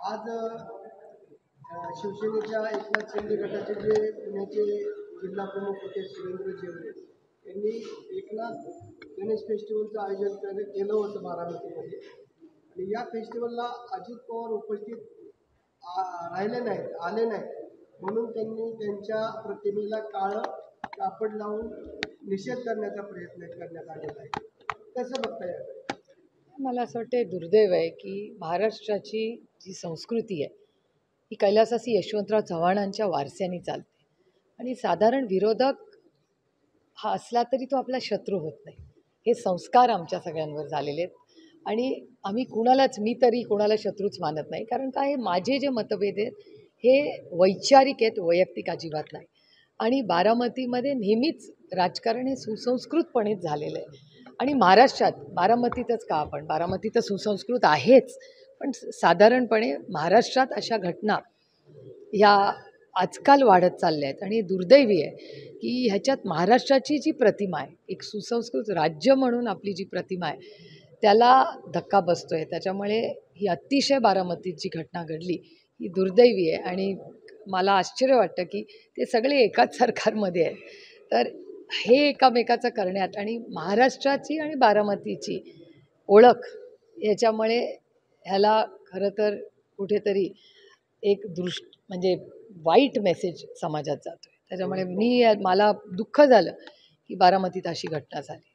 आज शिवसेनेच्या एकनाथ शिंदे गटाचे जे पुण्याचे जिल्हा प्रमुख होते सुरेंद्र जेवरे यांनी एकनाथ गणेश फेस्टिवलचं आयोजन केलं होतं बारामतीमध्ये. आणि या फेस्टिवलला अजित पवार उपस्थित आले नाहीत म्हणून त्यांनी त्यांच्या प्रतिमेला काळं कापड लावून निषेध करण्याचा प्रयत्न करण्यात आलेला आहे. कसं बघता येईल? मला असं वाटतं दुर्दैव आहे की महाराष्ट्राची जी संस्कृती आहे ही कैलासवासी यशवंतराव चव्हाणांच्या वारशाने चालते. आणि साधारण विरोधक हा असला तरी तो आपला शत्रू होत नाही. हे संस्कार आमच्या सगळ्यांवर झालेले आहेत आणि आम्ही कुणालाच, मी तरी कुणाला शत्रूच मानत नाही. कारण काय, माझे जे मतभेद आहेत हे वैचारिक आहेत, वैयक्तिक अजिबात नाही. आणि बारामतीमध्ये नेहमीच राजकारण हे सुसंस्कृतपणेच झालेलं आहे. आणि महाराष्ट्रात, बारामतीतच का, आपण बारामती तर सुसंस्कृत आहेच, पण साधारणपणे महाराष्ट्रात अशा घटना ह्या आजकाल वाढत चालल्या आहेत. आणि दुर्दैवी आहे की ह्याच्यात महाराष्ट्राची जी प्रतिमा आहे, एक सुसंस्कृत राज्य म्हणून आपली जी प्रतिमा आहे, त्याला धक्का बसतो आहे. त्याच्यामुळे ही अतिशय बारामतीत जी घटना घडली ही दुर्दैवी आहे. आणि मला आश्चर्य वाटतं की ते सगळे एकाच सरकारमध्ये आहे. तर हे एकामेकाचं करण्यात आणि महाराष्ट्राची आणि बारामतीची ओळख याच्यामुळे ह्याला खरं तर कुठेतरी एक म्हणजे वाईट मेसेज समाजात जातो आहे. त्याच्यामुळे मला दुःख झालं की बारामतीत अशी घटना झाली.